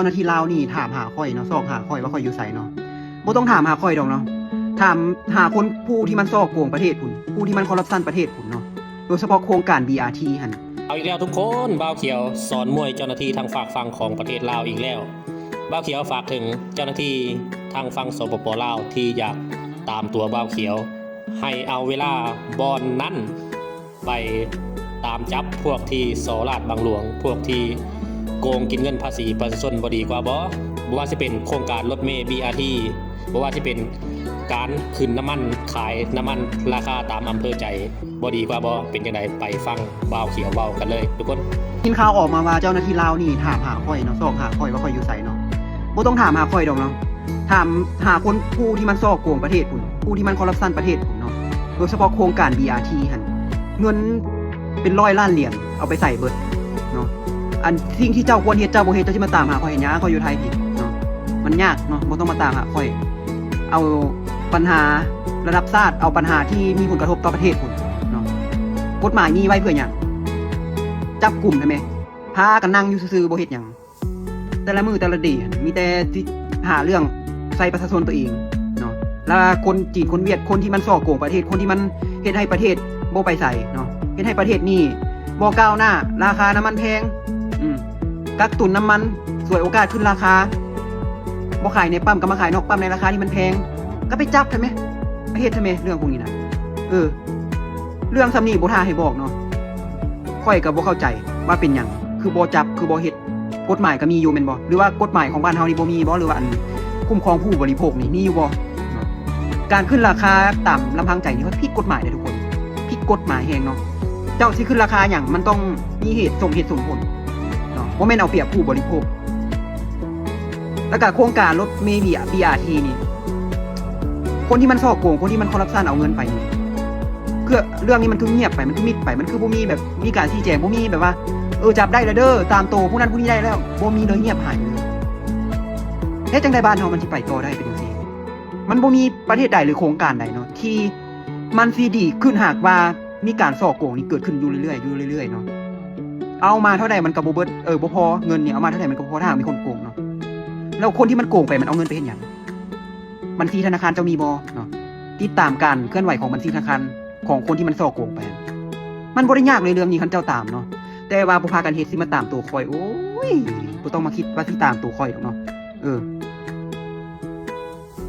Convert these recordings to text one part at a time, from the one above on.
จ้าหน้าที่ลาวนี่ถามหาข่อยเนาะซอกหาข่อยว่าข่อยอยู่ไสเนาะบ่ต้องถามหาข่อยดอกเนาะถามหาคนผู้ที่มันซอกโกงประเทศพุ่นผู้ที่มันคอร์รัปชันประเทศพุ่นเนาะโดยเฉพาะโครงการ BRT หั่นเอาอีกแล้วทุกคนบ่าวเขียวสอนมวยเจ้าหน้าที่ทางฝากฝั่งของประเทศลาวอีกแล้วบ่าวเขียวฝากถึงเจ้าหน้าที่ทางฝั่งสปปลาวที่อยากตามตัวบ่าวเขียวให้เอาเวลาบอนนั้นไปตามจับพวกที่โสราดบางหลวงพวกที่โกงกินเงินภาษีประชาชนบ่ดีกว่าบ่ว่าจะเป็นโครงการรถเมล์ BRT บ่ว่าจะเป็นการขึ้นน้ำมันขายน้ำมันราคาตามอำเภอใจบ่ดีกว่าบ่เป็นจังไดไปฟังบ่าวเขียวเว้ากันเลยทุกคนกินข่าวออกมาว่าเจ้าหน้าที่ลาวนี่ถามหาข่อยเนาะซอกหาข่อยว่าข่อยอยู่ไสเนาะบ่ต้องถามหาข่อยดอกเนาะถามหาคนผู้ที่มันซอกโกงประเทศพุ่นผู้ที่มันคอร์รัปชันประเทศพุ่นเนาะโดยเฉพาะโครงการ BRT หั่นเงินเป็น100 ล้านเหรียญเอาไปใส่เบิดเนาะอันสิ่งที่เจ้าควรเฮ็ดเจ้าบ่เฮ็ดเจ้าสิมาตามหาข่อยเห็นหยังข่อยอยู่ไทยพี่เนาะมันยากเนาะบ่ต้องมาตามหาข่อยเอาปัญหาระดับชาติเอาปัญหาที่มีผลกระทบต่อประเทศพุ่นเนาะกฎหมายมีไว้เพื่อหยังจับกลุ่มได้มั้ยพากันนั่งอยู่ซื่อๆบ่เฮ็ดหยังแต่ละมื้อแต่ละเดือนมีแต่สิหาเรื่องใส่ประชาชนตัวเองเนาะแล้วคนจีนคนเวียดคนที่มันซ่อโกงประเทศคนที่มันเฮ็ดให้ประเทศบ่ไปใส่เนาะเฮ็ดให้ประเทศนี้บ่ก้าวหน้าราคาน้ำมันแพงกักตุนน้ำมันสวยโอกาสขึ้นราคาบ่ขายในปั๊มก็มาขายนอกปั๊มในราคาที่มันแพงก็ไปจับใช่มั้ยไปเฮ็ดใช่มั้ยเรื่องพวกนี้นะเรื่องซำนี้บ่ท่าให้บอกเนาะค่อยก็บ่เข้าใจว่าเป็นหยังคือบ่จับคือบ่เฮ็ดกฎหมายก็มีอยู่แม่นบ่หรือว่ากฎหมายของบ้านเฮานี่บ่มีบ่หรือว่าอันคุ้มครองผู้บริโภคนี่มีอยู่บ่การขึ้นราคาตามลำพังใจนี่ว่าผิดกฎหมายเด้อทุกคนผิดกฎหมายแฮงเนาะเจ้าสิขึ้นราคาหยังมันต้องมีเหตุสมผลเนาะบ่แม่นเอาเปรียบผู้บริโภคแล้วก็โครงการรถเมล์ BRT นี่คนที่มันซ่อโกงคนที่มันคอร์รัปชันเอาเงินไปนี่คือเรื่องนี้มันคือเงียบไปมันคือมิดไปมันคือบ่มีแบบมีการชี้แจงบ่มีแบบว่าจับได้แล้วเด้อตามโตผู้นั้นผู้นี้ได้แล้วบ่มีเลยเงียบหายเลยเฮ็ดจังได๋บ้านเฮามันสิไปต่อได้เป็นจังซี่มันบ่มีประเทศใดหรือโครงการใดเนาะที่มันสิดีขึ้นหากว่ามีการซ่อโกงนี่เกิดขึ้นอยู่เรื่อยๆเนาะเอามาเท่าใดมันก็บ่เบิดบ่พอเงินนี่เอามาเท่าใดมันก็บ่พอถ้าหากมีคนโกงเนาะแล้วคนที่มันโกงไปมันเอาเงินไปเฮ็ดหยังบัญชีธนาคารเจ้ามีบ่เนาะติดตามการเคลื่อนไหวของบัญชีธนาคารของคนที่มันซ่อโกงไปมันบ่ได้ยากเลยเรื่องนี้คันเจ้าตามเนาะแต่ว่าบ่พากันเฮ็ดสิมาตามตัวข่อยโอ้ยบ่ต้องมาคิดว่าสิตามตัวข่อยดอกเนาะ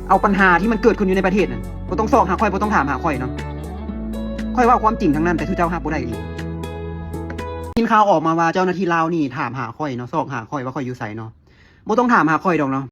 เอาปัญหาที่มันเกิดขึ้นอยู่ในประเทศนั่นบ่ต้องซอกหาข่อยบ่ต้องถามหาข่อยเนาะข่อยว่าความจริงทั้งนั้นแต่คือเจ้ารับบ่ได้อีกกินข่าวออกมาว่าเจ้าหน้าที่ลาวนี่ถามหาข่อยเนาะซอกหาข่อยว่าข่อยอยู่ไสเนาะบ่ต้องถามหาข่อยดอกเนาะ